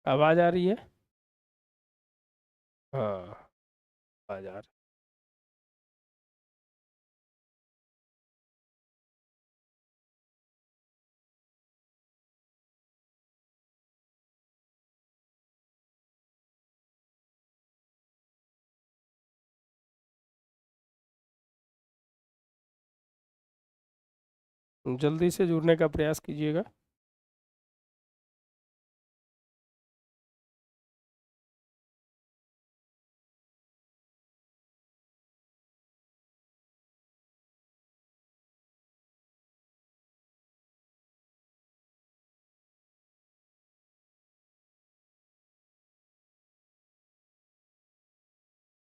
आवाज आ रही है? हाँ, आवाज आ रही। जल्दी से जुड़ने का प्रयास कीजिएगा।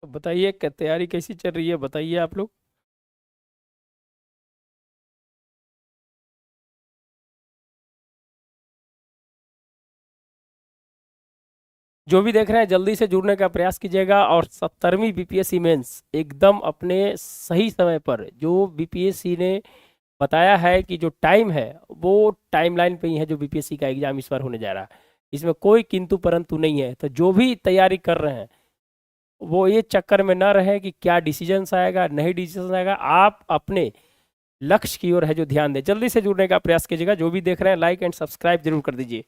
तो बताइए तैयारी कैसी चल रही है, बताइए आप लोग। जो भी देख रहे हैं जल्दी से जुड़ने का प्रयास कीजिएगा। और 70वीं बीपीएससी मेंस एकदम अपने सही समय पर, जो बीपीएससी ने बताया है कि जो टाइम है वो टाइमलाइन पे ही है, जो बीपीएससी का एग्जाम इस बार होने जा रहा है। इसमें कोई किंतु परंतु नहीं है। तो जो भी तैयारी कर रहे हैं वो ये चक्कर में ना रहे कि क्या डिसीजन आएगा नहीं डिसीजन आएगा। आप अपने लक्ष्य की ओर है जो ध्यान दें। जल्दी से जुड़ने का प्रयास कीजिएगा। जो भी देख रहे हैं लाइक एंड सब्सक्राइब जरूर कर दीजिए।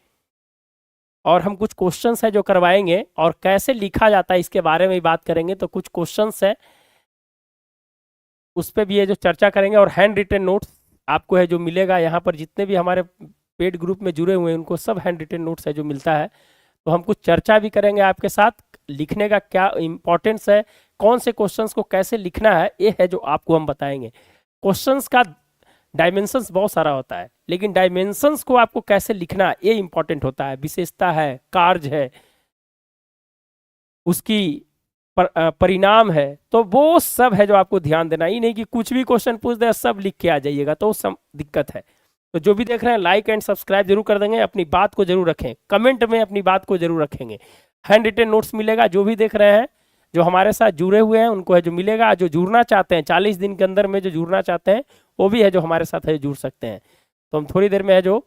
और हम कुछ क्वेश्चंस है जो करवाएंगे और कैसे लिखा जाता है इसके बारे में ही बात करेंगे। तो कुछ क्वेश्चंस है उस पर भी है जो चर्चा करेंगे। और हैंड रिटन नोट्स आपको है जो मिलेगा यहाँ पर। जितने भी हमारे पेड ग्रुप में जुड़े हुए हैं उनको सब हैंड रिटन नोट्स है जो मिलता है। तो हम कुछ चर्चा भी करेंगे आपके साथ। लिखने का क्या इंपॉर्टेंस है, कौन से क्वेश्चंस को कैसे लिखना है, ये है जो आपको हम बताएंगे। क्वेश्चंस का डायमेंशंस बहुत सारा होता है, लेकिन डायमेंशंस को आपको कैसे लिखना है ये इंपॉर्टेंट होता है। विशेषता है, कार्य है, उसकी परिणाम है, तो वो सब है जो आपको ध्यान देना। ही नहीं कि कुछ भी क्वेश्चन पूछ दे सब लिख के आ जाइएगा, तो सब दिक्कत है। तो जो भी देख रहे हैं लाइक एंड सब्सक्राइब जरूर कर देंगे। अपनी बात को जरूर रखें, कमेंट में अपनी बात को जरूर रखेंगे। हैंड रिटन नोट्स मिलेगा। जो भी देख रहे हैं जो हमारे साथ जुड़े हुए हैं उनको है जो मिलेगा। जो जुड़ना चाहते हैं 40 दिन के अंदर में जो जुड़ना चाहते हैं वो भी है जो हमारे साथ है जुड़ सकते हैं। तो हम थोड़ी देर में है जो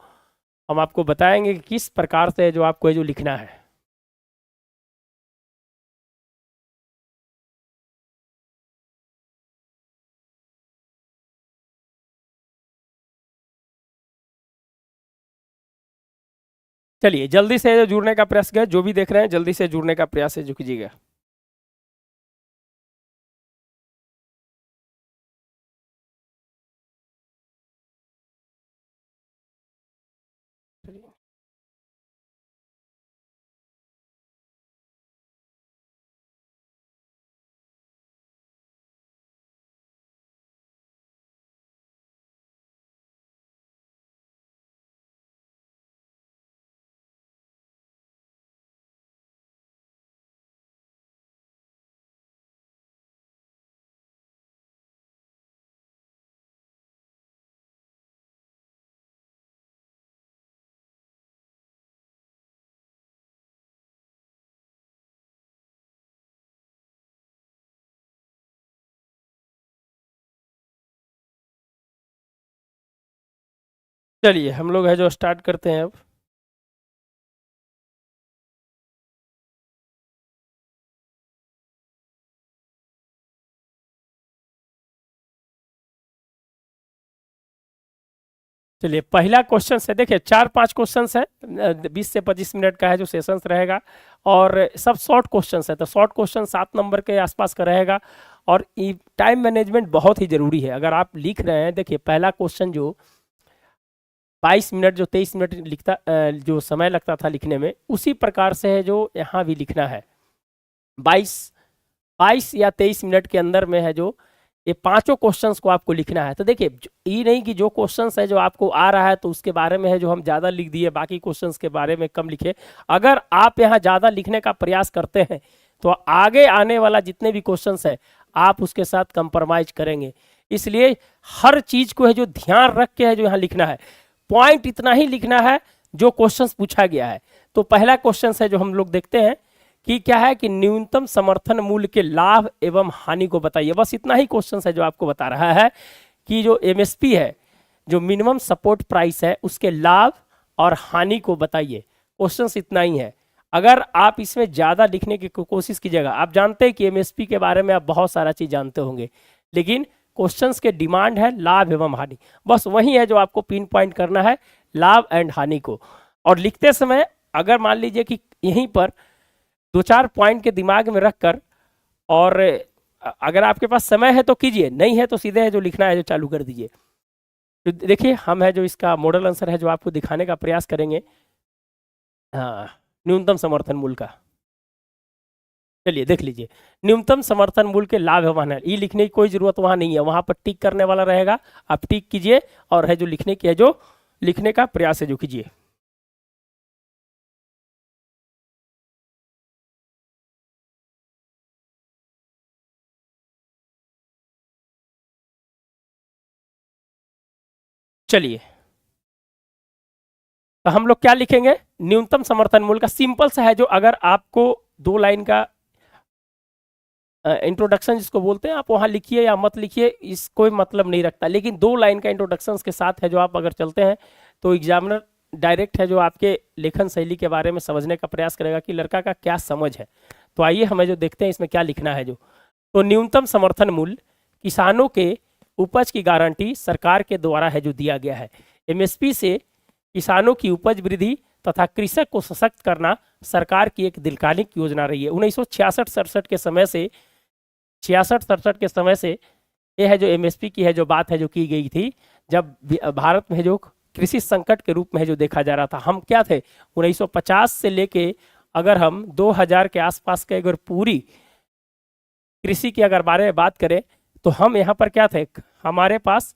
हम आपको बताएंगे कि किस प्रकार से है जो आपको है जो लिखना है। चलिए जल्दी से जुड़ने का प्रयास करें। जो भी देख रहे हैं जल्दी से जुड़ने का प्रयास है जो कीजिएगा। चलिए हम लोग है जो स्टार्ट करते हैं अब। चलिए पहला क्वेश्चन है, देखिए 4-5 क्वेश्चन है। 20 से 25 मिनट का है जो सेशंस रहेगा। और सब शॉर्ट क्वेश्चन है, तो शॉर्ट क्वेश्चन 7 नंबर के आसपास का रहेगा। और टाइम मैनेजमेंट बहुत ही जरूरी है। अगर आप लिख रहे हैं, देखिए पहला क्वेश्चन जो 22 मिनट जो 23 मिनट लिखता जो समय लगता था लिखने में, उसी प्रकार से है जो यहाँ भी लिखना है। 22 या 23 मिनट के अंदर में है जो ये पांचों क्वेश्चंस को आपको लिखना है। तो देखिए ये नहीं कि जो क्वेश्चंस है जो आपको आ रहा है तो उसके बारे में है जो हम ज़्यादा लिख दिए, बाकी क्वेश्चंस के बारे में कम लिखे। अगर आप यहाँ ज़्यादा लिखने का प्रयास करते हैं तो आगे आने वाला जितने भी क्वेश्चंस है आप उसके साथ कंप्रोमाइज करेंगे। इसलिए हर चीज़ को है जो ध्यान रख के है जो यहाँ लिखना है। पॉइंट इतना ही लिखना है जो क्वेश्चन पूछा गया है। तो पहला क्वेश्चन है जो हम लोग देखते हैं कि क्या है कि न्यूनतम समर्थन मूल्य के लाभ एवं हानि को बताइए। बस इतना ही क्वेश्चन है जो आपको बता रहा है कि जो एमएसपी है, जो मिनिमम सपोर्ट प्राइस है, उसके लाभ और हानि को बताइए। क्वेश्चन इतना ही है। अगर आप इसमें ज़्यादा लिखने की कोशिश कीजिएगा, आप जानते हैं कि एमएसपी के बारे में आप बहुत सारा चीज़ जानते होंगे, लेकिन क्वेश्चंस के डिमांड है लाभ एवं हानि, बस वही है जो आपको पिन पॉइंट करना है, लाभ एंड हानि को। और लिखते समय अगर मान लीजिए कि यहीं पर दो चार पॉइंट के दिमाग में रखकर, और अगर आपके पास समय है तो कीजिए, नहीं है तो सीधे है जो लिखना है जो चालू कर दीजिए। तो देखिए हम है जो इसका मॉडल आंसर है जो आपको दिखाने का प्रयास करेंगे। हाँ, न्यूनतम समर्थन मूल्य का, चलिए देख लीजिए। न्यूनतम समर्थन मूल्य के लाभ एवं हानि, ये लिखने की कोई जरूरत वहां नहीं है, वहां पर टिक करने वाला रहेगा, आप टिक कीजिए और है जो लिखने की है जो लिखने का प्रयास है जो कीजिए। चलिए तो हम लोग क्या लिखेंगे, न्यूनतम समर्थन मूल्य का सिंपल सा है जो, अगर आपको दो लाइन का इंट्रोडक्शन जिसको बोलते हैं, आप वहां लिखिए या मत लिखिए, इस कोई मतलब नहीं रखता, लेकिन दो लाइन का इंट्रोडक्शन के साथ है जो आप अगर चलते हैं तो एग्जामिनर डायरेक्ट है जो आपके लेखन शैली के बारे में समझने का प्रयास करेगा कि लड़का का क्या समझ है। तो आइए हमें जो देखते हैं इसमें क्या लिखना है जो। तो न्यूनतम समर्थन मूल्य किसानों के उपज की गारंटी सरकार के द्वारा है जो दिया गया है। एमएसपी से किसानों की उपज वृद्धि तथा कृषक को सशक्त करना सरकार की एक दीर्घकालिक योजना रही है। 1966-67 के समय से, 66-67 के समय से ये है जो एमएसपी की है जो बात है जो की गई थी, जब भारत में जो कृषि संकट के रूप में है जो देखा जा रहा था। हम क्या थे, 1950 से लेके अगर हम 2000 के आसपास के अगर पूरी कृषि की अगर बारे में बात करें तो हम यहाँ पर क्या थे, हमारे पास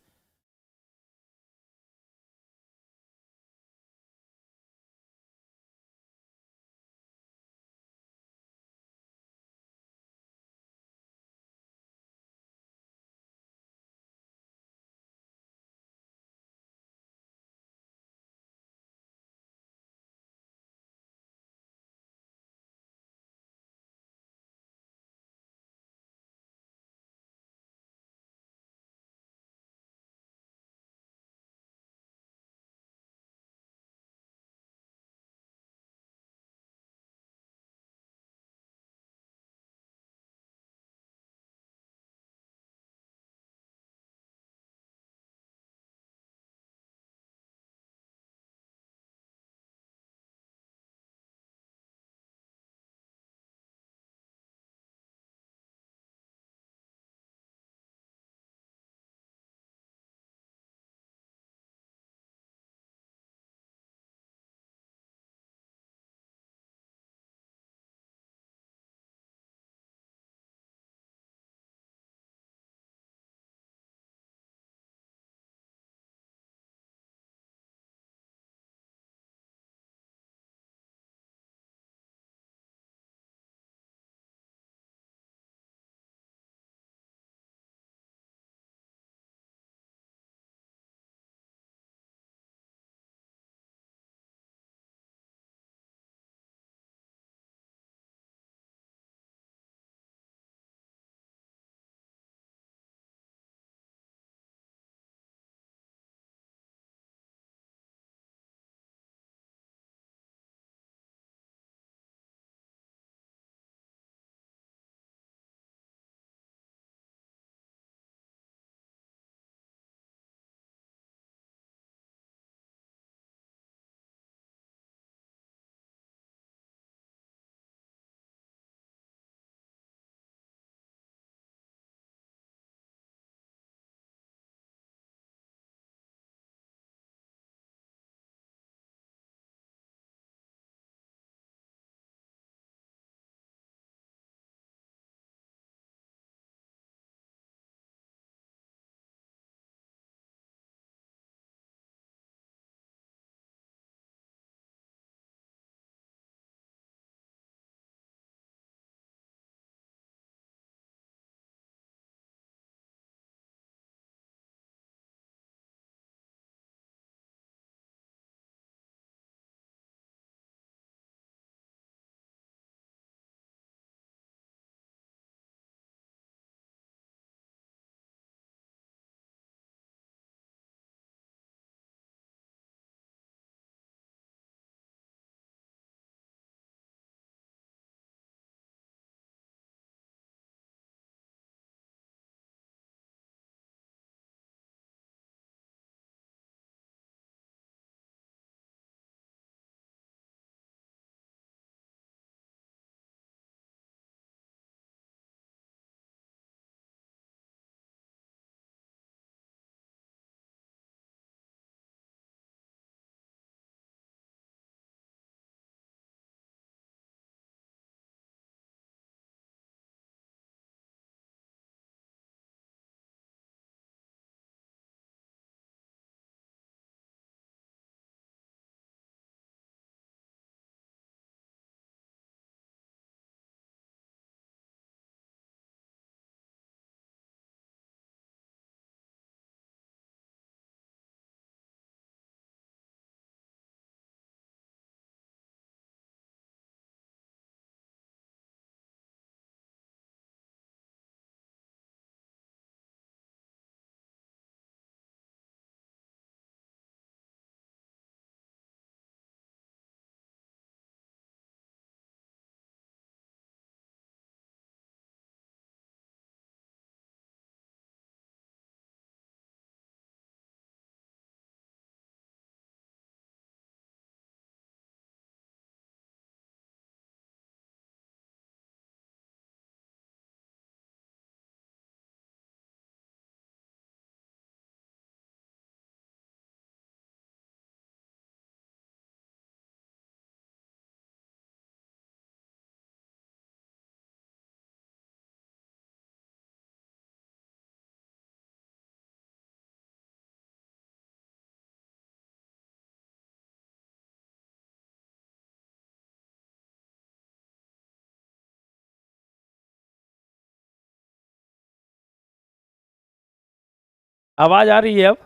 आवाज आ रही है? अब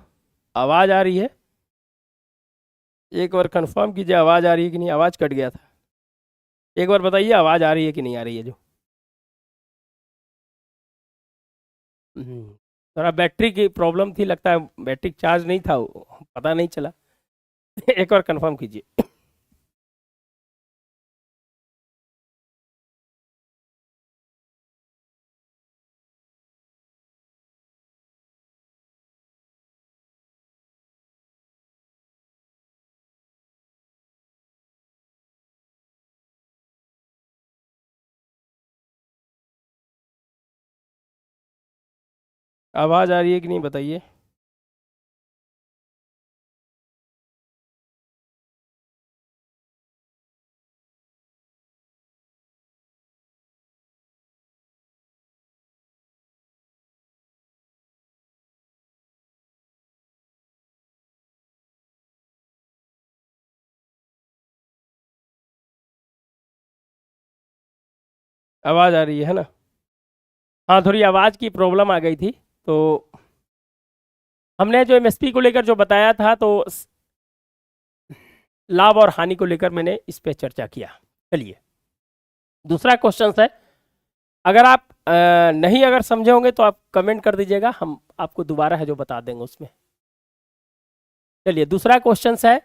आवाज आ रही है? एक बार कंफर्म कीजिए आवाज आ रही है कि नहीं। आवाज कट गया था। एक बार बताइए आवाज आ रही है कि नहीं आ रही है जो। थोड़ा बैटरी की प्रॉब्लम थी लगता है, बैटरी चार्ज नहीं था पता नहीं चला। एक बार कंफर्म कीजिए। आवाज आ रही है कि नहीं बताइए। आवाज आ रही है ना? हाँ, थोड़ी आवाज की प्रॉब्लम आ गई थी। तो हमने जो एमएसपी को लेकर जो बताया था, तो लाभ और हानि को लेकर मैंने इस पे चर्चा किया। चलिए दूसरा क्वेश्चन है। अगर आप नहीं अगर समझे होंगे तो आप कमेंट कर दीजिएगा, हम आपको दोबारा है जो बता देंगे उसमें। चलिए दूसरा क्वेश्चन है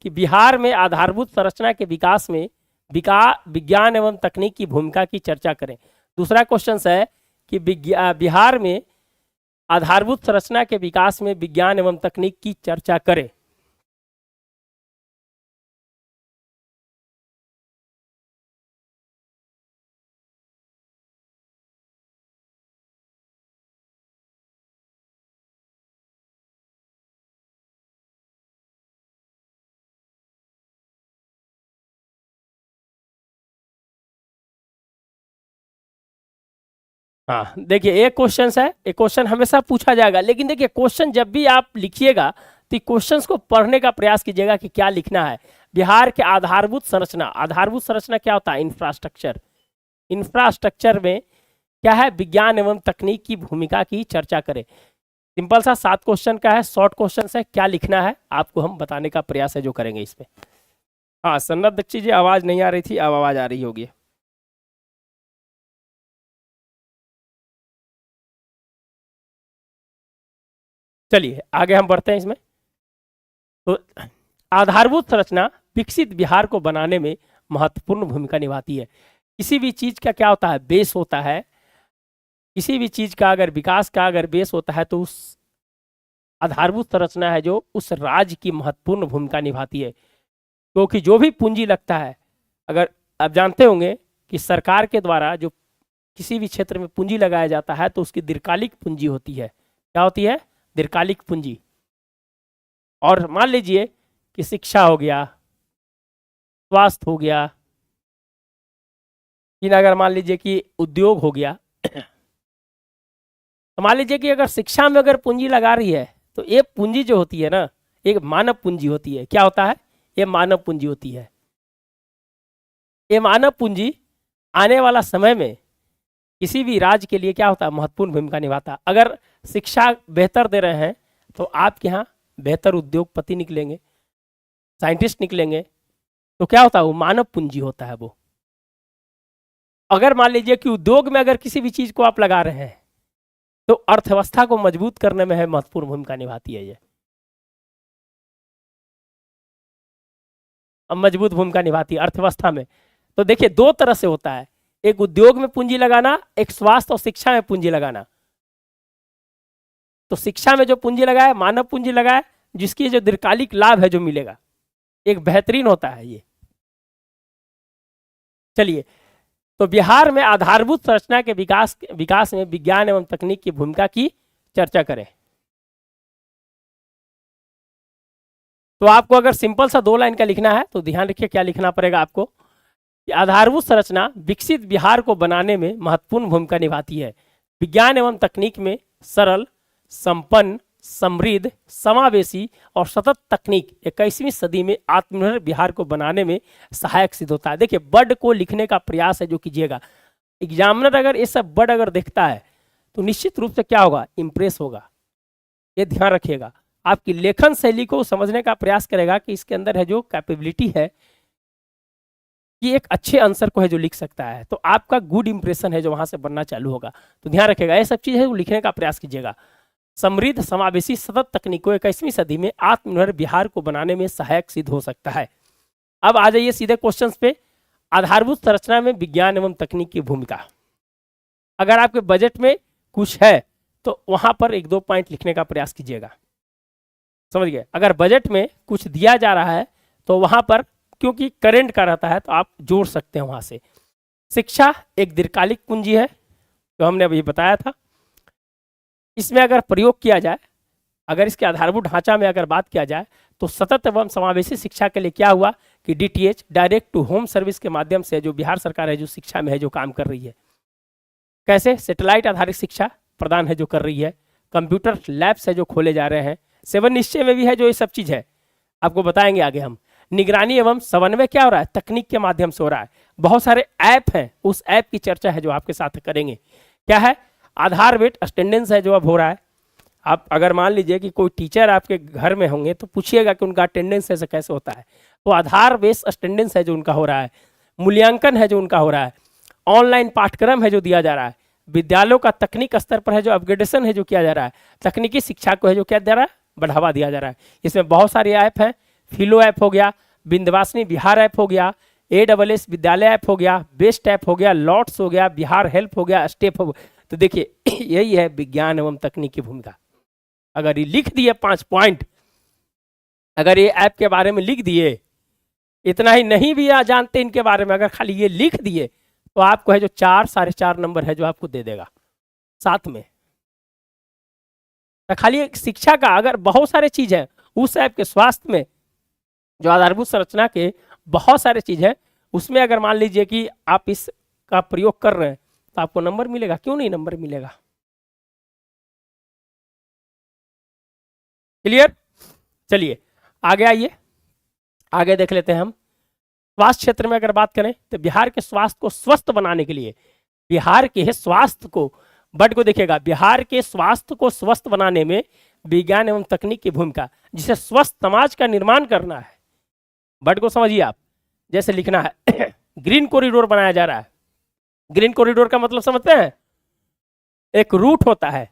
कि बिहार में आधारभूत संरचना के विकास में विज्ञान एवं तकनीक की भूमिका की चर्चा करें। दूसरा क्वेश्चन है कि बिहार में आधारभूत संरचना के विकास में विज्ञान एवं तकनीक की चर्चा करें। हाँ देखिए, एक क्वेश्चन है, एक क्वेश्चन हमेशा पूछा जाएगा, लेकिन देखिए क्वेश्चन जब भी आप लिखिएगा तो क्वेश्चंस को पढ़ने का प्रयास कीजिएगा कि क्या लिखना है। बिहार के आधारभूत संरचना, आधारभूत संरचना क्या होता है? इंफ्रास्ट्रक्चर। इंफ्रास्ट्रक्चर में क्या है? विज्ञान एवं तकनीक की भूमिका की चर्चा करें। सिंपल सा 7 क्वेश्चन का है, शॉर्ट क्वेश्चन है। क्या लिखना है आपको हम बताने का प्रयास है जो करेंगे इसमें। हाँ सन्नत दीक्षित जी, आवाज नहीं आ रही थी, अब आवाज आ रही होगी। चलिए आगे हम बढ़ते हैं इसमें। तो आधारभूत संरचना विकसित बिहार को बनाने में महत्वपूर्ण भूमिका निभाती है। किसी भी चीज का क्या होता है? बेस होता है। किसी भी चीज का अगर विकास का अगर बेस होता है तो उस आधारभूत संरचना है जो उस राज्य की महत्वपूर्ण भूमिका निभाती है। क्योंकि जो भी पूंजी लगता है, अगर आप जानते होंगे कि सरकार के द्वारा जो किसी भी क्षेत्र में पूंजी लगाया जाता है तो उसकी दीर्घकालिक पूंजी होती है। क्या होती है? दीर्घकालिक पूंजी। और मान लीजिए कि शिक्षा हो गया, स्वास्थ्य हो गया, कि अगर मान लीजिए कि उद्योग हो गया, तो मान लीजिए कि अगर शिक्षा में अगर पूंजी लगा रही है तो ये पूंजी जो होती है ना, एक मानव पूंजी होती है। क्या होता है? ये मानव पूंजी होती है। ये मानव पूंजी आने वाला समय में किसी भी राज्य के लिए क्या होता है? महत्वपूर्ण भूमिका निभाता है। अगर शिक्षा बेहतर दे रहे हैं तो आपके यहाँ बेहतर उद्योगपति निकलेंगे, साइंटिस्ट निकलेंगे। तो क्या होता है? वो मानव पूंजी होता है वो। अगर मान लीजिए कि उद्योग में अगर किसी भी चीज को आप लगा रहे हैं तो अर्थव्यवस्था को मजबूत करने में है महत्वपूर्ण भूमिका निभाती है ये। अब मजबूत भूमिका निभाती है अर्थव्यवस्था में। तो देखिए दो तरह से होता है, एक उद्योग में पूंजी लगाना, एक स्वास्थ्य और शिक्षा में पूंजी लगाना। तो शिक्षा में जो पूंजी लगाए, मानव पूंजी लगाए, जिसकी जो दीर्घकालिक लाभ है जो मिलेगा, एक बेहतरीन होता है ये। चलिए, तो बिहार में आधारभूत संरचना के विकास में विज्ञान एवं तकनीक की भूमिका की चर्चा करें। तो आपको अगर सिंपल सा 2 लाइन का लिखना है तो ध्यान रखिए क्या लिखना पड़ेगा आपको कि आधारभूत संरचना विकसित बिहार को बनाने में महत्वपूर्ण भूमिका निभाती है। विज्ञान एवं तकनीक में सरल, संपन्न, समृद्ध, समावेशी और सतत तकनीक 21वीं सदी में आत्मनिर्भर बिहार को बनाने में सहायक सिद्ध होता है। देखिए वर्ड को लिखने का प्रयास है जो कीजिएगा। एग्जामिनर अगर ये सब वर्ड अगर देखता है तो निश्चित रूप से क्या होगा? इंप्रेस होगा। ये ध्यान रखिएगा। आपकी लेखन शैली को समझने का प्रयास करेगा कि इसके अंदर है जो कैपेबिलिटी है कि एक अच्छे आंसर को है जो लिख सकता है, तो आपका गुड इंप्रेशन है जो वहां से बनना चालू होगा। तो ध्यान रखिएगा, ये सब चीज है वो लिखने का प्रयास कीजिएगा। समृद्ध समावेशी सतत तकनीकों 21वीं सदी में आत्मनिर्भर बिहार को बनाने में सहायक सिद्ध हो सकता है। अब आ जाइए सीधे क्वेश्चन पे। आधारभूत संरचना में विज्ञान एवं तकनीक की भूमिका। अगर आपके बजट में कुछ है तो वहां पर 1-2 पॉइंट लिखने का प्रयास कीजिएगा, समझ गए। अगर बजट में कुछ दिया जा रहा है तो वहां पर, क्योंकि करंट का रहता है तो आप जोड़ सकते हैं वहां से। शिक्षा एक दीर्घकालिक पूंजी है जो हमने अभी बताया था। इसमें अगर प्रयोग किया जाए, अगर इसके आधारभूत ढांचा में अगर बात किया जाए तो सतत एवं समावेशी शिक्षा के लिए क्या हुआ कि DTH direct to home service के माध्यम से जो बिहार सरकार है जो शिक्षा में है जो काम कर रही है। कैसे? सैटेलाइट आधारित शिक्षा प्रदान है जो कर रही है। कंप्यूटर लैब्स है जो खोले जा रहे हैं। 7 निश्चय में भी है जो ये सब चीज है, आपको बताएंगे आगे हम। निगरानी एवं समन्वय क्या हो रहा है? तकनीक के माध्यम से हो रहा है। बहुत सारे ऐप हैं, उस ऐप की चर्चा है जो आपके साथ करेंगे। क्या है? आधार बेस्ड अटेंडेंस है जो अब हो रहा है। आप अगर मान लीजिए कि कोई टीचर आपके घर में होंगे तो पूछिएगा कि उनका अटेंडेंस ऐसे कैसे होता है, तो आधार बेस्ड अटेंडेंस है जो उनका हो रहा है। मूल्यांकन है जो उनका हो रहा है। ऑनलाइन पाठ्यक्रम है जो दिया जा रहा है। विद्यालयों का तकनीक स्तर पर है जो अपग्रेडेशन है जो किया जा रहा है। तकनीकी शिक्षा को है जो क्या दे रहा है? बढ़ावा दिया जा रहा है। इसमें बहुत सारे ऐप हैं। फिलो ऐप हो गया, विंध्यवासिनी बिहार ऐप हो गया, AWS विद्यालय ऐप हो गया, बेस्ट ऐप हो गया, लॉट्स हो गया, बिहार हेल्प हो गया, स्टेप हो गया। तो देखिए यही है विज्ञान एवं तकनीक की भूमिका। अगर ये लिख दिए 5 पॉइंट, अगर ये ऐप के बारे में लिख दिए, इतना ही नहीं भी जानते इनके बारे में, अगर खाली ये लिख दिए तो आपको है जो 4 4.5 नंबर है जो आपको दे देगा साथ में। तो खाली एक शिक्षा का, अगर बहुत सारे चीज है उस ऐप के, स्वास्थ्य में जो आधारभूत संरचना के बहुत सारे चीज है, उसमें अगर मान लीजिए कि आप इसका प्रयोग कर रहे हैं तो आपको नंबर मिलेगा। क्यों नहीं नंबर मिलेगा? क्लियर? चलिए आगे आइए, आगे देख लेते हैं हम। स्वास्थ्य क्षेत्र में अगर बात करें तो बिहार के स्वास्थ्य को स्वस्थ बनाने के लिए, बिहार के स्वास्थ्य को, बट को देखिएगा, बिहार के स्वास्थ्य को स्वस्थ बनाने में विज्ञान एवं तकनीक की भूमिका, जिसे स्वस्थ समाज का निर्माण करना है। बट को समझिए आप, जैसे लिखना है ग्रीन कॉरिडोर बनाया जा रहा है। ग्रीन कॉरिडोर का मतलब समझते हैं? एक रूट होता है।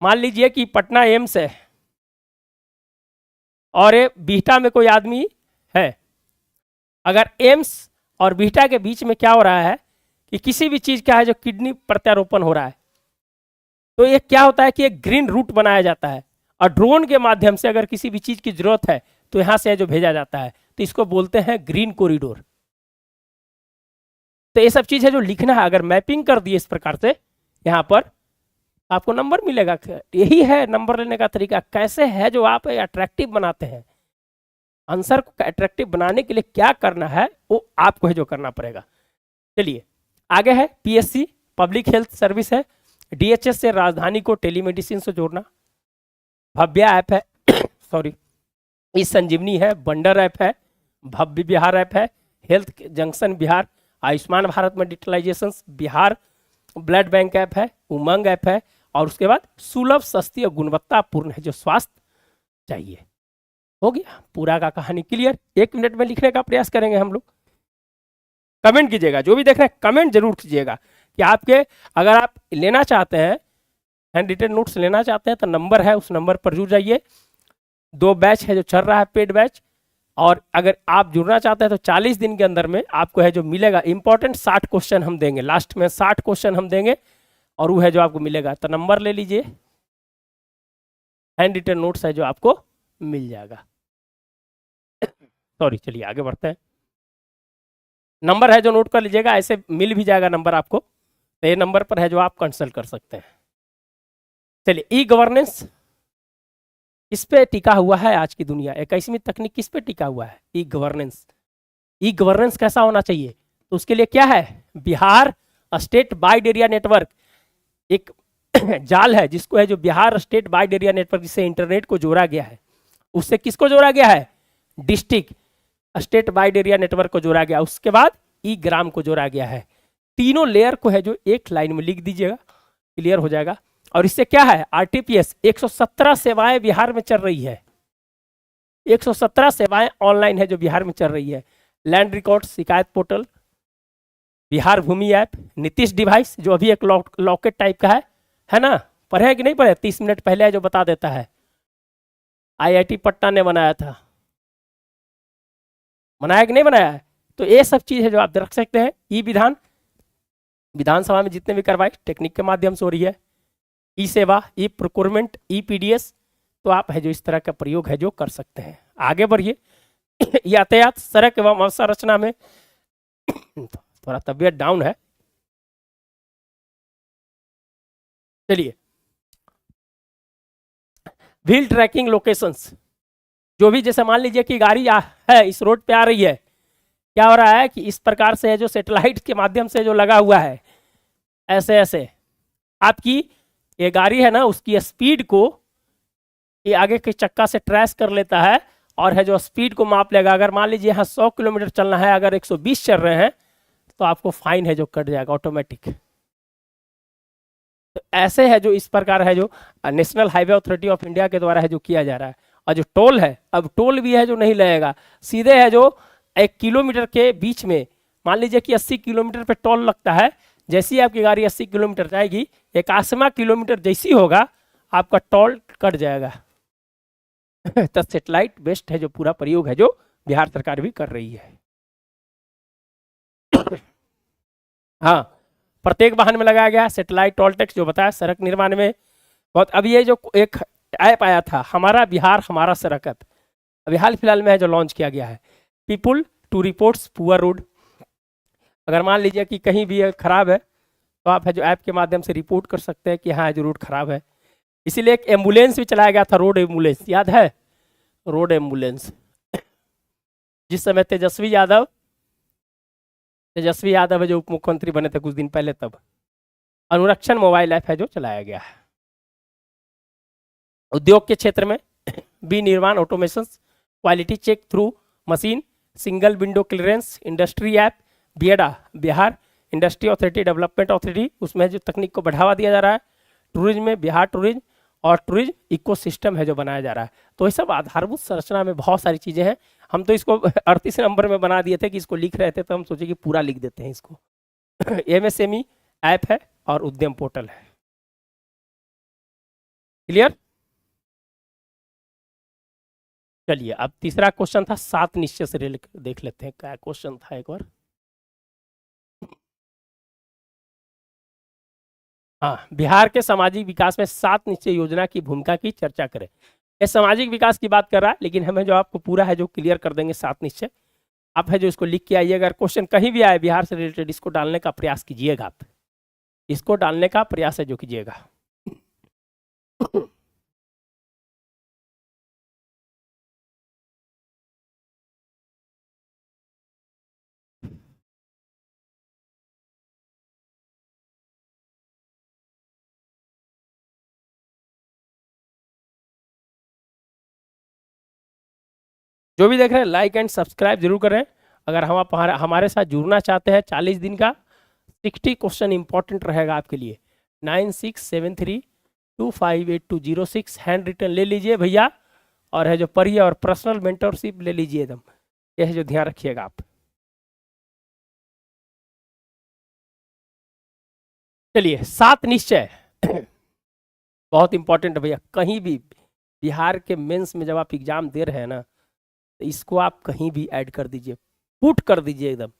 मान लीजिए कि पटना एम्स है और ये बिहटा में कोई आदमी है। अगर एम्स और बिहटा के बीच में क्या हो रहा है कि किसी भी चीज का है जो किडनी प्रत्यारोपण हो रहा है, तो ये क्या होता है कि एक ग्रीन रूट बनाया जाता है और ड्रोन के माध्यम से अगर किसी भी चीज की जरूरत है तो यहां से है जो भेजा जाता है, तो इसको बोलते हैं ग्रीन कॉरिडोर। तो ये सब चीज है जो लिखना है। अगर मैपिंग कर दिए इस प्रकार से, यहां पर आपको नंबर मिलेगा। यही है नंबर लेने का तरीका। कैसे है जो आप अट्रैक्टिव बनाते हैं, आंसर को अट्रैक्टिव बनाने के लिए क्या करना है वो आपको है जो करना पड़ेगा। चलिए आगे है PSC पब्लिक हेल्थ सर्विस है। DHS से राजधानी को टेलीमेडिसिन से जोड़ना। भव्य ऐप है सॉरी ई संजीवनी है, बंडर ऐप है, भव्य बिहार ऐप है, हेल्थ जंक्शन बिहार, आयुष्मान भारत में digitalisation, Bihar blood bank app है, उमंग ऐप है, और उसके बाद सुलभ सस्ती और गुणवत्तापूर्ण है जो स्वास्थ्य चाहिए। हो गया पूरा का कहानी क्लियर। 1 मिनट में लिखने का प्रयास करेंगे हम लोग। कमेंट कीजिएगा, जो भी देख रहे हैं कमेंट जरूर कीजिएगा कि आपके, अगर आप लेना चाहते हैं हैंड रिटन नोट्स लेना चाहते हैं तो नंबर है, उस नंबर पर जुड़ जाइए। 2 बैच है जो चल रहा है, पेड बैच। और अगर आप जुड़ना चाहते हैं तो 40 दिन के अंदर में आपको है जो मिलेगा इंपॉर्टेंट 60 क्वेश्चन हम देंगे, लास्ट में 60 क्वेश्चन हम देंगे और वो है जो आपको मिलेगा। तो नंबर ले लीजिए, हैंड रिटन नोट्स है जो आपको मिल जाएगा। सॉरी, चलिए आगे बढ़ते हैं। नंबर है जो नोट कर लीजिएगा, ऐसे मिल भी जाएगा नंबर आपको, तो ये नंबर पर है जो आप कंसल्ट कर सकते हैं। चलिए ई गवर्नेंस किस पे टिका हुआ है आज की दुनिया, 21वीं तकनीक किस पे टिका हुआ है? E governance. ई गवर्नेंस कैसा होना चाहिए? तो उसके लिए क्या है, Bihar state wide area network एक जाल है जिसको है जो Bihar state wide area network, जिससे इंटरनेट को जोड़ा गया है। उससे किसको जोड़ा गया है? District state wide area network को जोड़ा गया। उसके बाद ई ग्राम को जोड़ा गया है। तीनों लेयर को है जो एक लाइन में लिख दीजिएगा, क्लियर हो जाएगा। और इससे क्या है, आरटीपीएस 117 सेवाएं बिहार में चल रही है, 117 सेवाएं ऑनलाइन है जो बिहार में चल रही है। लैंड रिकॉर्ड शिकायत पोर्टल, बिहार भूमि ऐप, नीतीश डिवाइस जो अभी एक लॉकेट टाइप का है ना, पढ़े हैं कि नहीं पढ़े, 30 मिनट पहले है जो बता देता है, आईआईटी पटना ने बनाया था, बनाया कि नहीं बनाया है। तो ये सब चीज है जो आप रख सकते हैं। ई विधान, विधानसभा में जितने भी कार्रवाई टेक्निक के माध्यम से हो रही है। ई सेवा, ई प्रोक्योरमेंट, ई पीडीएस, तो आप है जो इस तरह का प्रयोग है जो कर सकते हैं। आगे बढ़िए। यातायात, सड़क एवं अवसंरचना में थोड़ा तबीयत डाउन है, चलिए। व्हील ट्रैकिंग लोकेशंस, जो भी जैसे मान लीजिए कि गाड़ी है इस रोड पे आ रही है, क्या हो रहा है कि इस प्रकार से है जो सैटेलाइट के माध्यम से जो लगा हुआ है, ऐसे ऐसे आपकी ये गाड़ी है ना, उसकी स्पीड को ये आगे के चक्का से ट्रेस कर लेता है और है जो स्पीड को माप लेगा। अगर मान लीजिए यहाँ 100 किलोमीटर चलना है, अगर 120 चल रहे हैं तो आपको फाइन है जो कट जाएगा ऑटोमेटिक। तो ऐसे है जो इस प्रकार है जो national highway authority of India के द्वारा है जो किया जा रहा है। और जो टोल है, अब टोल भी है जो नहीं लगेगा, सीधे है जो 1 किलोमीटर के बीच में, मान लीजिए कि 80 किलोमीटर पे टोल लगता है, जैसी आपकी गाड़ी 80 किलोमीटर जाएगी, 81वां किलोमीटर जैसी होगा आपका टोल कट जाएगा। तो सैटेलाइट बेस्ड है जो पूरा प्रयोग है जो बिहार सरकार भी कर रही है। हाँ, प्रत्येक वाहन में लगाया गया सैटेलाइट टोल टैक्स जो बताया सड़क निर्माण में बहुत। अब ये जो एक ऐप आया था हमारा बिहार हमारा सड़कत, अभी हाल फिलहाल में है जो लॉन्च किया गया है। People to reports poor road, अगर मान लीजिए कि कहीं भी खराब है तो आप है जो ऐप के माध्यम से रिपोर्ट कर सकते हैं कि हाँ जो रोड खराब है। इसीलिए एक एम्बुलेंस भी चलाया गया था, रोड एम्बुलेंस, याद है, रोड एम्बुलेंस। जिस समय तेजस्वी यादव है जो उप मुख्यमंत्री बने थे कुछ दिन पहले, तब अनुरक्षण मोबाइल ऐप है जो चलाया गया है। उद्योग के क्षेत्र में विनिर्माण automation, quality check through machine, single window clearance, industry app, BIADA Bihar Industry Authority Development Authority, उसमें जो तकनीक को बढ़ावा दिया जा रहा है। टूरिज्म में बिहार टूरिज्म और टूरिज्म इकोसिस्टम है जो बनाया जा रहा है। तो ये सब आधारभूत संरचना में बहुत सारी चीज़ें हैं। हम तो इसको 38 नंबर में बना दिए थे कि इसको लिख रहे थे, तो हम सोचे कि पूरा लिख देते हैं इसको। एमएसएमई ऐप है और उद्यम पोर्टल है। क्लियर? चलिए अब तीसरा क्वेश्चन था 7 निश्चय से देख लेते हैं क्या क्वेश्चन था एक बार। हाँ, बिहार के सामाजिक विकास में 7 निश्चय योजना की भूमिका की चर्चा करें। ये सामाजिक विकास की बात कर रहा है, लेकिन हमें जो आपको पूरा है जो क्लियर कर देंगे 7 निश्चय। आप है जो इसको लिख के आइए, अगर क्वेश्चन कहीं भी आए बिहार से रिलेटेड इसको डालने का प्रयास कीजिएगा, आप इसको डालने का प्रयास है जो कीजिएगा। जो भी देख रहे हैं लाइक एंड सब्सक्राइब जरूर करें। अगर हम आप हमारे साथ जुड़ना चाहते हैं 40 दिन का 60 क्वेश्चन इंपॉर्टेंट रहेगा आपके लिए। 9673258206 हैंड रिटन ले लीजिए भैया, और है जो पढ़िए और पर्सनल मेंटरशिप ले लीजिए एकदम, यह है जो ध्यान रखिएगा आप। चलिए 7 निश्चय बहुत इंपॉर्टेंट है भैया। कहीं भी बिहार के मेंस में जब आप एग्जाम दे रहे हैं ना, तो इसको आप कहीं भी ऐड कर दीजिए, पुट कर दीजिए एकदम,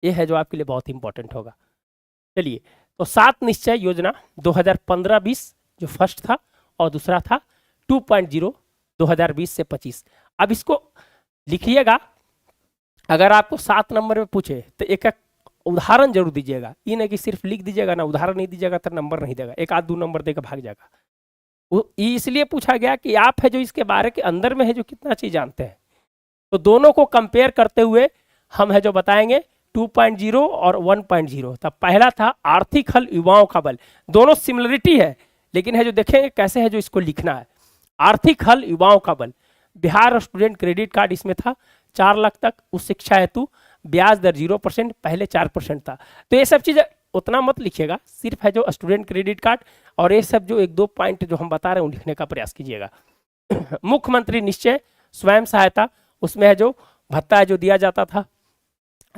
ये है जो आपके लिए बहुत इंपॉर्टेंट होगा। चलिए तो 7 निश्चय योजना 2015-20 जो फर्स्ट था, और दूसरा था 2.0 2020 से 25। अब इसको लिखिएगा। अगर आपको 7 नंबर में पूछे तो एक एक उदाहरण जरूर दीजिएगा, ये नहीं कि सिर्फ लिख दीजिएगा ना, उदाहरण नहीं दीजिएगा तो नंबर नहीं देगा, एक आध 2 नंबर देकर भाग जाएगा। वो इसलिए पूछा गया कि आप है जो इसके बारे के अंदर में है जो कितना चीज जानते हैं। तो दोनों को कंपेयर करते हुए हम है जो बताएंगे 2.0 और 1.0। तब पहला था आर्थिक हल युवाओं का बल, दोनों सिमिलरिटी है, लेकिन है जो देखेंगे कैसे है जो इसको लिखना है। आर्थिक हल युवाओं का बल, बिहार स्टूडेंट क्रेडिट कार्ड इसमें था 4 लाख तक, उस शिक्षा हेतु ब्याज दर 0%, पहले 4% था। तो ये सब चीजें उतना मत लिखिएगा, सिर्फ है जो स्टूडेंट क्रेडिट कार्ड और ये सब जो एक दो पॉइंट जो हम बता रहे हैं वो लिखने का प्रयास कीजिएगा। मुख्यमंत्री निश्चय स्वयं सहायता, उसमें है जो भत्ता है जो दिया जाता था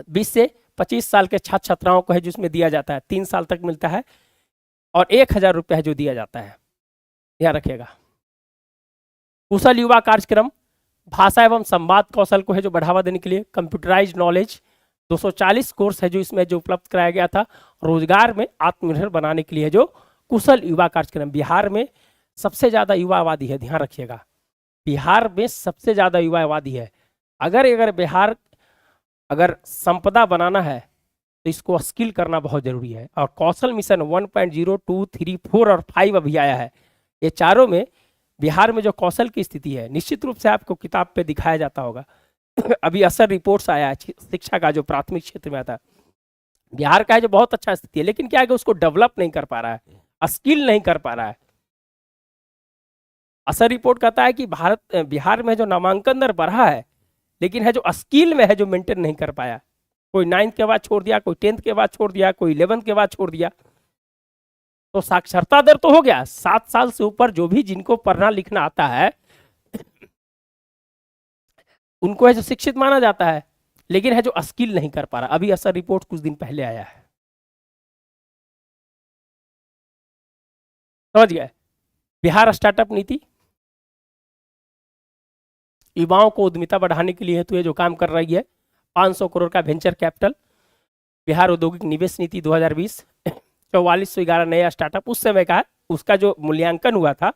20 से 25 साल के छात्र छात्राओं को है जिसमें दिया जाता है, 3 साल तक मिलता है और 1000 रुपये है जो दिया जाता है, ध्यान रखिएगा। कुशल युवा कार्यक्रम, भाषा एवं संवाद कौशल को है जो बढ़ावा देने के लिए कंप्यूटराइज नॉलेज 240 कोर्स है जो इसमें जो उपलब्ध कराया गया था। रोजगार में आत्मनिर्भर बनाने के लिए जो कुशल युवा कार्यक्रम, बिहार में सबसे ज्यादा युवा आबादी है, ध्यान रखिएगा, बिहार में सबसे ज्यादा युवा आबादी है। अगर बिहार अगर संपदा बनाना है तो इसको स्किल करना बहुत जरूरी है। और कौशल मिशन 1.0, 2, 3, 4 और 5 अभी आया है। ये चारों में बिहार में जो कौशल की स्थिति है निश्चित रूप से आपको किताब पे दिखाया जाता होगा। अभी असर रिपोर्ट्स आया है शिक्षा का जो प्राथमिक क्षेत्र में आता है, बिहार का है जो बहुत अच्छा स्थिति है, लेकिन क्या है कि उसको डेवलप नहीं कर पा रहा है, स्किल नहीं कर पा रहा है। असर रिपोर्ट कहता है कि बिहार में जो नामांकन दर बढ़ा है लेकिन है जो स्किल में है जो मेंटेन नहीं कर पाया। कोई 9th के बाद छोड़ दिया, कोई 10th के बाद छोड़ दिया, कोई 11th के बाद छोड़ दिया। तो साक्षरता दर तो हो गया, 7 साल से ऊपर जो भी जिनको पढ़ना लिखना आता है उनको है जो शिक्षित माना जाता है, लेकिन है जो स्किल नहीं कर पा रहा। अभी असर रिपोर्ट कुछ दिन पहले आया है, समझ गए। बिहार स्टार्टअप नीति युवाओं को उद्यमिता बढ़ाने के लिए हेतु ये जो काम कर रही है, 500 करोड़ का वेंचर कैपिटल। बिहार औद्योगिक निवेश नीति 2020, 4411 नया स्टार्टअप उस समय का है, उसका जो मूल्यांकन हुआ था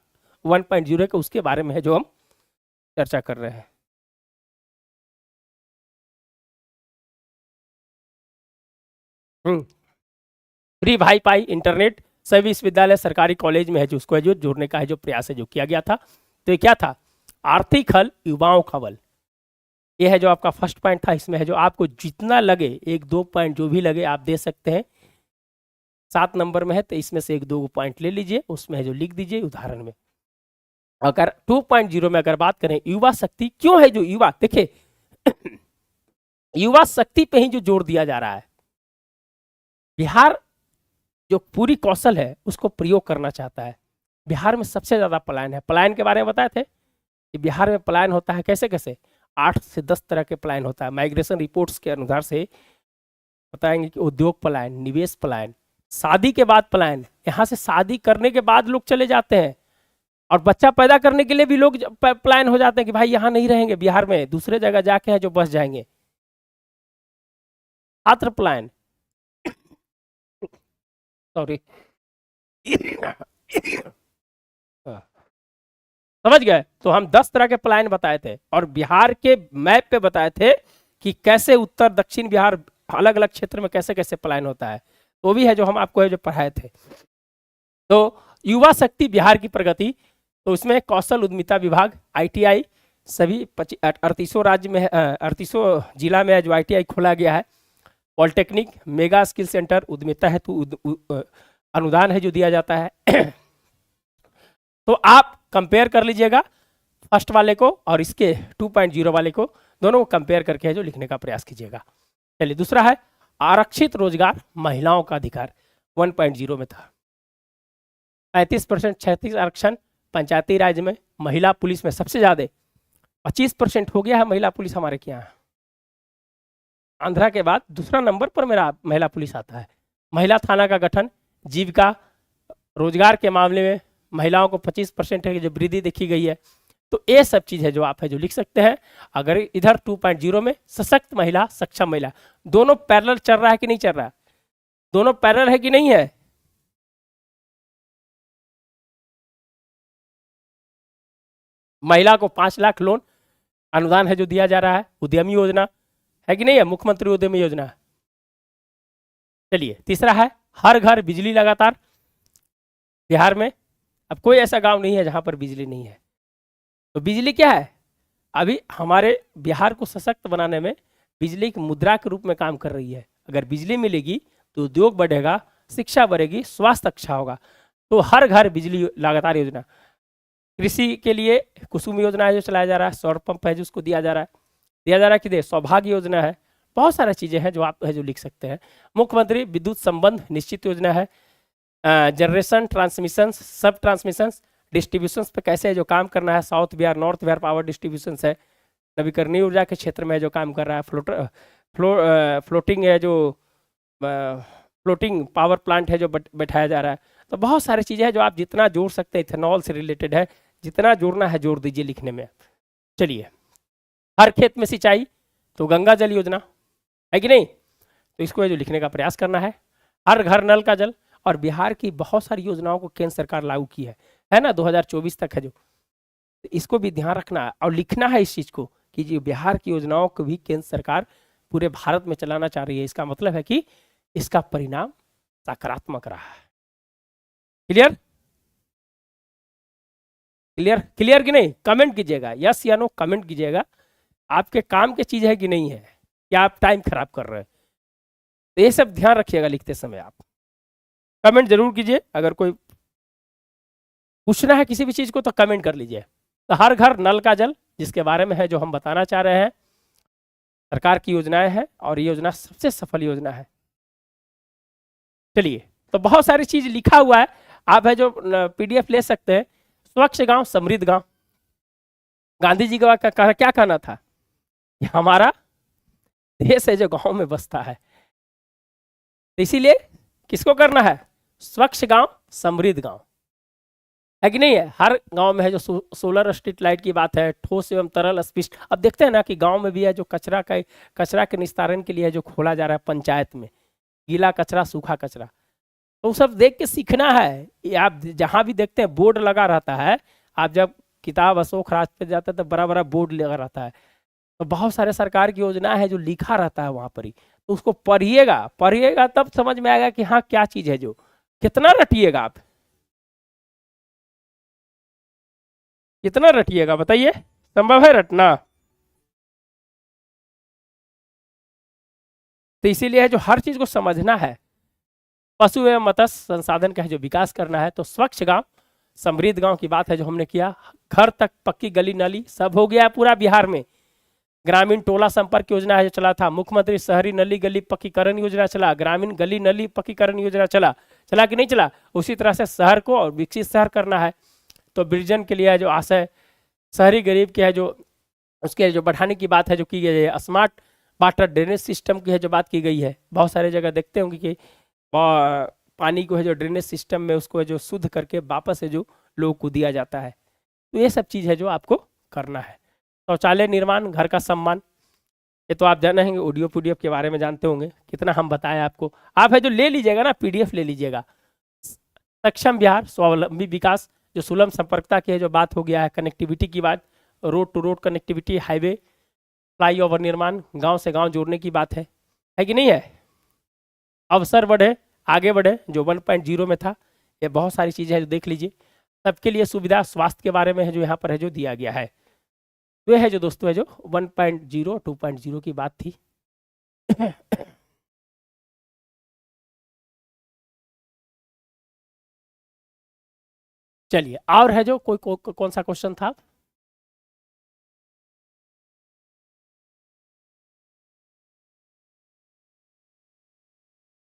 1.0 के, उसके बारे में है जो हम चर्चा कर रहे हैं। फ्री वाई फाई इंटरनेट सभी विश्वविद्यालय सरकारी कॉलेज में है जो उसको है जो जोड़ने का है जो प्रयास है जो किया गया था। तो ये क्या था, आर्थिक हल युवाओं का बल, ये है जो आपका फर्स्ट पॉइंट था। इसमें है जो आपको जितना लगे, 1-2 पॉइंट जो भी लगे आप दे सकते हैं। 7 नंबर में है तो इसमें से 1-2 पॉइंट ले लीजिए, उसमें है जो लिख दीजिए उदाहरण में। अगर 2.0 में अगर बात करें युवा शक्ति, क्यों है जो युवा, देखिए युवा शक्ति पे ही जो जोर दिया जा रहा है। बिहार जो पूरी कौशल है उसको प्रयोग करना चाहता है। बिहार में सबसे ज्यादा पलायन है, पलायन के बारे में बताए थे कि बिहार में पलायन होता है कैसे कैसे, 8 से 10 तरह के पलायन होता है। माइग्रेशन रिपोर्ट्स के अनुसार से बताएंगे कि उद्योग पलायन, निवेश पलायन, शादी के बाद पलायन, यहाँ से शादी करने के बाद लोग चले जाते हैं, और बच्चा पैदा करने के लिए भी लोग पलायन हो जाते हैं कि भाई यहाँ नहीं रहेंगे बिहार में, दूसरे जगह जाके हैं जो बस जाएंगे। छात्र पलायन, सॉरी समझ गए। तो हम 10 तरह के पलायन बताए थे और बिहार के मैप पे बताए थे कि कैसे उत्तर दक्षिण बिहार अलग अलग क्षेत्र में कैसे कैसे पलायन होता है, तो भी है जो हम आपको है जो पढ़ाए थे। तो युवा शक्ति बिहार की प्रगति, तो उसमें कौशल उद्यमिता विभाग ITI सभी 38 राज्य में 38 जिला में है जो ITI खोला गया है। पॉलिटेक्निक, मेगा स्किल सेंटर, उद्यमिता हेतु अनुदान है जो दिया जाता है। तो आप कंपेयर कर लीजिएगा फर्स्ट वाले को और इसके 2.0 वाले को, दोनों को कंपेयर करके है जो लिखने का प्रयास कीजिएगा। चलिए दूसरा है आरक्षित रोजगार महिलाओं का अधिकार, 1.0 में था 35% 36 आरक्षण पंचायती राज में, महिला पुलिस में सबसे ज्यादा 25% हो गया है महिला पुलिस हमारे के यहाँ। आंध्रा के बाद दूसरा नंबर पर मेरा महिला पुलिस आता है। महिला थाना का गठन, जीविका रोजगार के मामले में महिलाओं को 25% है जो वृद्धि देखी गई है। तो ये सब चीज है जो आप है जो लिख सकते हैं। अगर इधर 2.0 में सशक्त महिला, सक्षम महिला, दोनों पैरेलल चल रहा है कि नहीं चल रहा है, दोनों पैरेलल है कि नहीं है। महिला को 5 लाख लोन अनुदान है जो दिया जा रहा है, उद्यमी योजना है कि नहीं है, मुख्यमंत्री उद्यमी योजना। चलिए तीसरा है हर घर बिजली लगातार। बिहार में अब कोई ऐसा गांव नहीं है जहां पर बिजली नहीं है। तो बिजली क्या है, अभी हमारे बिहार को सशक्त बनाने में बिजली की मुद्रा के रूप में काम कर रही है। अगर बिजली मिलेगी तो उद्योग बढ़ेगा, शिक्षा बढ़ेगी, स्वास्थ्य अच्छा होगा। तो हर घर बिजली लगातार योजना। कृषि के लिए कुसुम योजना है जो चलाया जा रहा है, सौर पंप है जो उसको दिया जा रहा है कि दे सौभाग्य योजना है, बहुत सारी चीज़ें हैं जो आप है जो लिख सकते हैं। मुख्यमंत्री विद्युत संबंध निश्चित योजना है। जनरेशन, ट्रांसमिशन, सब ट्रांसमिशन, डिस्ट्रीब्यूशन पे कैसे है जो काम करना है। South Bihar, north Bihar power distribution है। नवीकरणीय ऊर्जा के क्षेत्र में है जो काम कर रहा है। फ्लोटिंग है जो फ्लोटिंग पावर प्लांट है जो बैठाया जा रहा है। तो बहुत सारी चीज़ें हैं जो आप जितना जोड़ सकते हैं, इथेनॉल से रिलेटेड है, जितना जोड़ना है जोड़ दीजिए लिखने में। चलिए, हर खेत में सिंचाई, तो गंगा जल योजना है कि नहीं, तो इसको है जो लिखने का प्रयास करना है। हर घर नल का जल, और बिहार की बहुत सारी योजनाओं को केंद्र सरकार लागू की है ना, 2024 तक है जो, तो इसको भी ध्यान रखना है और लिखना है इस चीज़ को कि जो बिहार की योजनाओं को भी केंद्र सरकार पूरे भारत में चलाना चाह रही है। इसका मतलब है कि इसका परिणाम सकारात्मक रहा है। क्लियर क्लियर क्लियर कि नहीं? कमेंट कीजिएगा, यस या नो कमेंट कीजिएगा। आपके काम की चीज है कि नहीं है, क्या आप टाइम खराब कर रहे हैं? तो ये सब ध्यान रखिएगा लिखते समय। आप कमेंट जरूर कीजिए, अगर कोई पूछना है किसी भी चीज को तो कमेंट कर लीजिए। तो हर घर नल का जल, जिसके बारे में है जो हम बताना चाह रहे हैं, सरकार की योजनाएं हैं और ये योजना सबसे सफल योजना है। चलिए, तो बहुत सारी चीज लिखा हुआ है, आप है जो पीडीएफ ले सकते हैं। स्वच्छ गांव समृद्ध गांव, गांधी जी का क्या कहना था? हमारा देश है जो गांव में बसता है, इसीलिए किसको करना है? स्वच्छ गांव समृद्ध गांव, है कि नहीं है? हर गांव में है जो सोलर स्ट्रीट लाइट की बात है, ठोस एवं तरल अपशिष्ट। अब देखते हैं ना कि गांव में भी है जो कचरा के निस्तारण के लिए जो खोला जा रहा है पंचायत में, गीला कचरा सूखा कचरा, तो सब देख के सीखना है। आप जहां भी देखते हैं बोर्ड लगा रहता है, आप जब किताब अशोक राज पे जाते हैं तो बड़ा बड़ा बोर्ड लगा रहता है, तो बहुत सारे सरकार की योजना है जो लिखा रहता है वहां पर ही, तो उसको पढ़िएगा तब समझ में आएगा कि हाँ क्या चीज है जो। कितना रटिएगा आप, कितना रटिएगा बताइए? संभव है रटना? तो इसीलिए है जो हर चीज को समझना है। पशु एवं मत्स्य संसाधन का है जो विकास करना है, तो स्वच्छ गांव समृद्ध गांव की बात है जो हमने किया। घर तक पक्की गली नाली सब हो गया है पूरा बिहार में। ग्रामीण टोला संपर्क योजना है जो चला था। मुख्यमंत्री शहरी नली गली पक्कीकरण योजना चला। ग्रामीण गली नली पक्कीकरण योजना चला कि नहीं चला? उसी तरह से शहर को और विकसित शहर करना है, तो वृजन के लिए जो आशय शहरी गरीब के है जो उसके जो बढ़ाने की बात है जो की गई है। स्मार्ट वाटर ड्रेनेज सिस्टम की है जो बात की गई है। बहुत सारे जगह देखते होंगे कि पानी को है जो ड्रेनेज सिस्टम में उसको है जो शुद्ध करके वापस है जो लोगों को दिया जाता है। तो ये सब चीज़ है जो आपको करना है। शौचालय निर्माण, घर का सम्मान, ये तो आप जाने होंगे, ऑडियो पीडीएफ के बारे में जानते होंगे, कितना हम बताएं आपको। आप है जो ले लीजिएगा ना, पीडीएफ ले लीजिएगा। सक्षम बिहार स्वावलंबी विकास, जो सुलभ संपर्कता की है जो बात हो गया है। कनेक्टिविटी की बात, road to road connectivity, highway, flyover निर्माण, गांव से गांव जोड़ने की बात है कि नहीं है? अवसर बढ़े, आगे बढ़े, जो 1.0 में था। ये बहुत सारी चीज़ें हैं जो देख लीजिए। सबके लिए सुविधा, स्वास्थ्य के बारे में है जो यहाँ पर है जो दिया गया है। तो ये है जो दोस्तों है जो 1.0 2.0 की बात थी। चलिए, और है जो कौन सा क्वेश्चन था?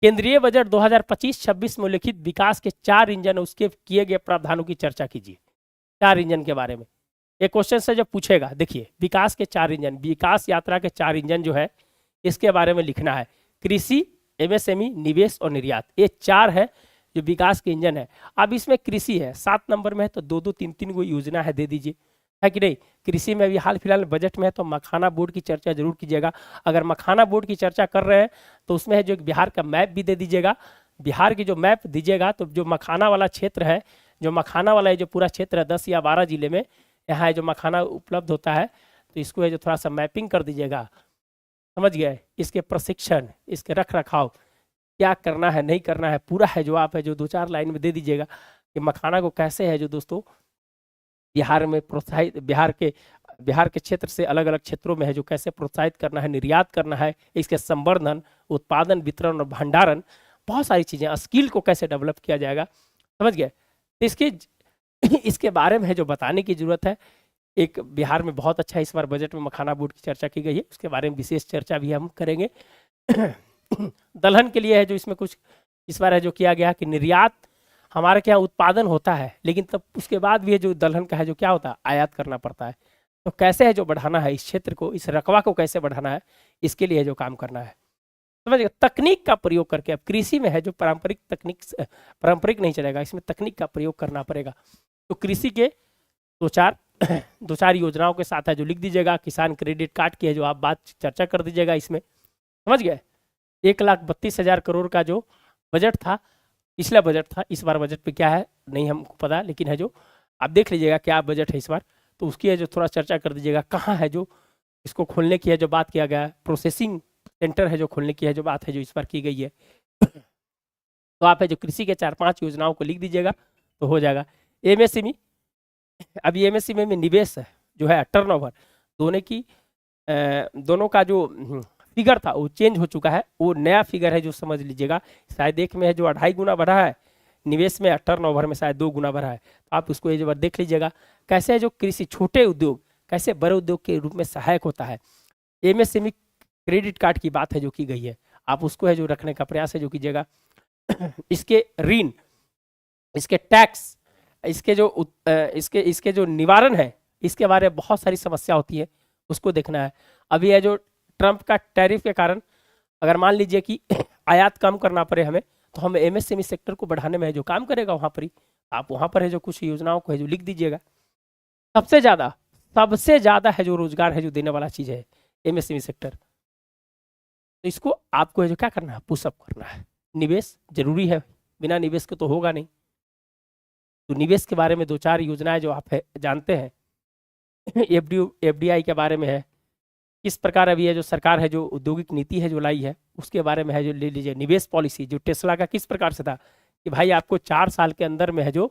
केंद्रीय बजट 2025-26 में उल्लिखित विकास के 4 इंजन, उसके किए गए प्रावधानों की चर्चा कीजिए। 4 इंजन के बारे में एक क्वेश्चन से जब पूछेगा, देखिए विकास के 4 इंजन, विकास यात्रा के 4 इंजन जो है इसके बारे में लिखना है। कृषि, एमएसएमई, निवेश और निर्यात, ये 4 है जो विकास के इंजन है। अब इसमें कृषि है 7 नंबर में है, तो 2-2 3-3 को योजना है दे दीजिए, है कि नहीं? कृषि में अभी हाल फिलहाल बजट में है, तो मखाना बोर्ड की चर्चा जरूर कीजिएगा। अगर मखाना बोर्ड की चर्चा कर रहे हैं तो उसमें है जो बिहार का मैप भी दे दीजिएगा। बिहार की जो मैप दीजिएगा तो जो मखाना वाला क्षेत्र है, जो मखाना वाला जो पूरा क्षेत्र है 10 या 12 जिले में यहाँ जो मखाना उपलब्ध होता है, तो इसको है जो थोड़ा सा मैपिंग कर दीजिएगा। समझ गए? इसके प्रशिक्षण, इसके रख रखाव, क्या करना है नहीं करना है, पूरा है जो आप है जो 2-4 लाइन में दे दीजिएगा कि मखाना को कैसे है जो दोस्तों बिहार में प्रोत्साहित, बिहार के क्षेत्र से अलग अलग क्षेत्रों में है जो कैसे प्रोत्साहित करना है, निर्यात करना है, इसके संवर्धन, उत्पादन, वितरण और भंडारण, बहुत सारी चीज़ें, स्किल को कैसे डेवलप किया जाएगा। समझ गए? तो इसके बारे में है जो बताने की जरूरत है। एक बिहार में बहुत अच्छा इस बार बजट में मखाना बोर्ड की चर्चा की गई है, उसके बारे में विशेष चर्चा भी हम करेंगे। दलहन के लिए है जो इसमें कुछ इस बार है जो किया गया कि निर्यात हमारे क्या उत्पादन होता है, लेकिन तब उसके बाद भी है जो दलहन का है जो क्या होता है, आयात करना पड़ता है। तो कैसे है जो बढ़ाना है इस क्षेत्र को, इस रकबा को कैसे बढ़ाना है, इसके लिए जो काम करना है, समझ गए। तकनीक का प्रयोग करके, अब कृषि में है जो पारंपरिक तकनीक, पारंपरिक नहीं चलेगा, इसमें तकनीक का प्रयोग करना पड़ेगा। तो कृषि के दो चार योजनाओं के साथ है जो लिख दीजिएगा। किसान क्रेडिट कार्ड की है जो आप बात चर्चा कर दीजिएगा इसमें, समझ गए। 1,32,000 करोड़ का जो बजट था, पिछला बजट था, इस बार बजट पे क्या है नहीं हमको पता, लेकिन है जो आप देख लीजिएगा क्या बजट है इस बार, तो उसकी है जो थोड़ा चर्चा कर दीजिएगा। कहाँ है जो इसको खोलने की है जो बात किया गया है, प्रोसेसिंग सेंटर है जो खोलने की है जो बात है जो इस बार की गई है। तो आप है जो कृषि के 4-5 योजनाओं को लिख दीजिएगा तो हो जाएगा। एमएसएमई, अभी एमएसएमई में निवेश है जो है टर्नओवर दोनों का जो फिगर था वो चेंज हो चुका है, वो नया फिगर है जो समझ लीजिएगा। शायद एक में है जो 2.5 गुना बढ़ा है निवेश में, टर्नओवर में शायद 2 गुना बढ़ा है। तो आप उसको एक बार देख लीजिएगा कैसे है जो कृषि छोटे उद्योग कैसे बड़े उद्योग के रूप में सहायक होता है। एमएसएमई क्रेडिट कार्ड की बात है जो की गई है, आप उसको है जो रखने का प्रयास है जो कीजिएगा। इसके ऋण, इसके टैक्स, इसके जो निवारण है, इसके बारे में बहुत सारी समस्या होती है, उसको देखना है। अभी है जो ट्रंप का टैरिफ के कारण अगर मान लीजिए कि आयात कम करना पड़े हमें, तो हम एमएसएमई सेक्टर को बढ़ाने में है जो काम करेगा वहाँ पर ही, आप वहाँ पर है जो कुछ योजनाओं को है जो लिख दीजिएगा। सबसे ज़्यादा है जो रोजगार है जो देने वाला चीज़ है एमएसएमई सेक्टर। तो इसको आपको है जो क्या करना है, पुशअप करना है। निवेश जरूरी है, बिना निवेश के तो होगा नहीं। तो निवेश के बारे में 2-4 योजनाएं जो आप जानते हैं, एफडीआई के बारे में है, किस प्रकार अभी है जो सरकार है जो औद्योगिक नीति है जो लाई है, उसके बारे में है जो ले लीजिए। निवेश पॉलिसी जो टेस्ला का किस प्रकार से था कि भाई आपको 4 साल के अंदर में है जो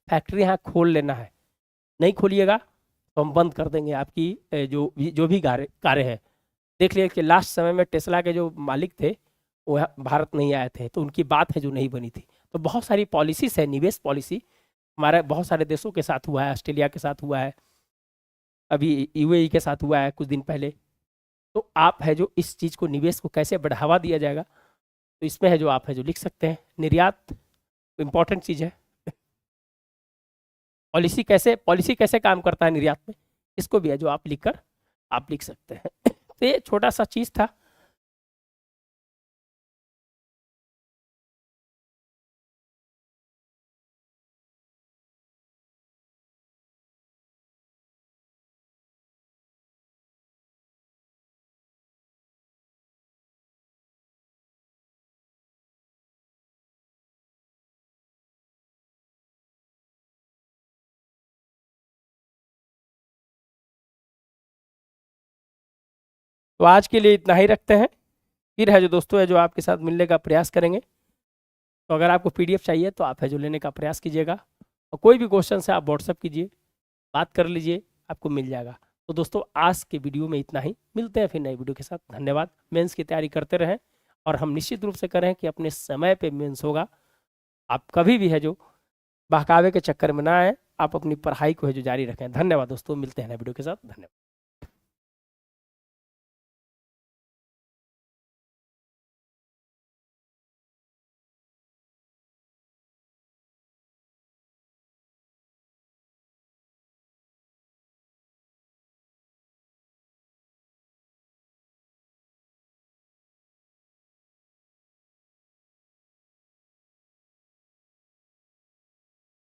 फैक्ट्री यहाँ खोल लेना है, नहीं खोलिएगा तो हम बंद कर देंगे आपकी जो भी कार्य है। देख लिया कि लास्ट समय में टेस्ला के जो मालिक थे वो भारत नहीं आए थे, तो उनकी बात है जो नहीं बनी थी। तो बहुत सारी पॉलिसीज है, निवेश पॉलिसी हमारे बहुत सारे देशों के साथ हुआ है, ऑस्ट्रेलिया के साथ हुआ है, अभी यूएई के साथ हुआ है कुछ दिन पहले। तो आप है जो इस चीज़ को, निवेश को कैसे बढ़ावा दिया जाएगा, तो इसमें है जो आप है जो लिख सकते हैं। निर्यात इंपॉर्टेंट चीज़ है। पॉलिसी कैसे काम करता है निर्यात में, इसको भी है जो आप लिख सकते हैं। तो ये छोटा सा चीज़ था। तो आज के लिए इतना ही रखते हैं, फिर है जो दोस्तों है जो आपके साथ मिलने का प्रयास करेंगे। तो अगर आपको पीडीएफ चाहिए तो आप है जो लेने का प्रयास कीजिएगा, और कोई भी क्वेश्चन है आप व्हाट्सअप कीजिए, बात कर लीजिए, आपको मिल जाएगा। तो दोस्तों आज के वीडियो में इतना ही, मिलते हैं फिर नए वीडियो के साथ। धन्यवाद। मेंस की तैयारी करते रहें, और हम निश्चित रूप से करें कि अपने समय पे मेंस होगा। आप कभी भी है जो बहकावे के चक्कर में ना आए, आप अपनी पढ़ाई को है जो जारी रखें। धन्यवाद दोस्तों, मिलते हैं नए वीडियो के साथ। धन्यवाद।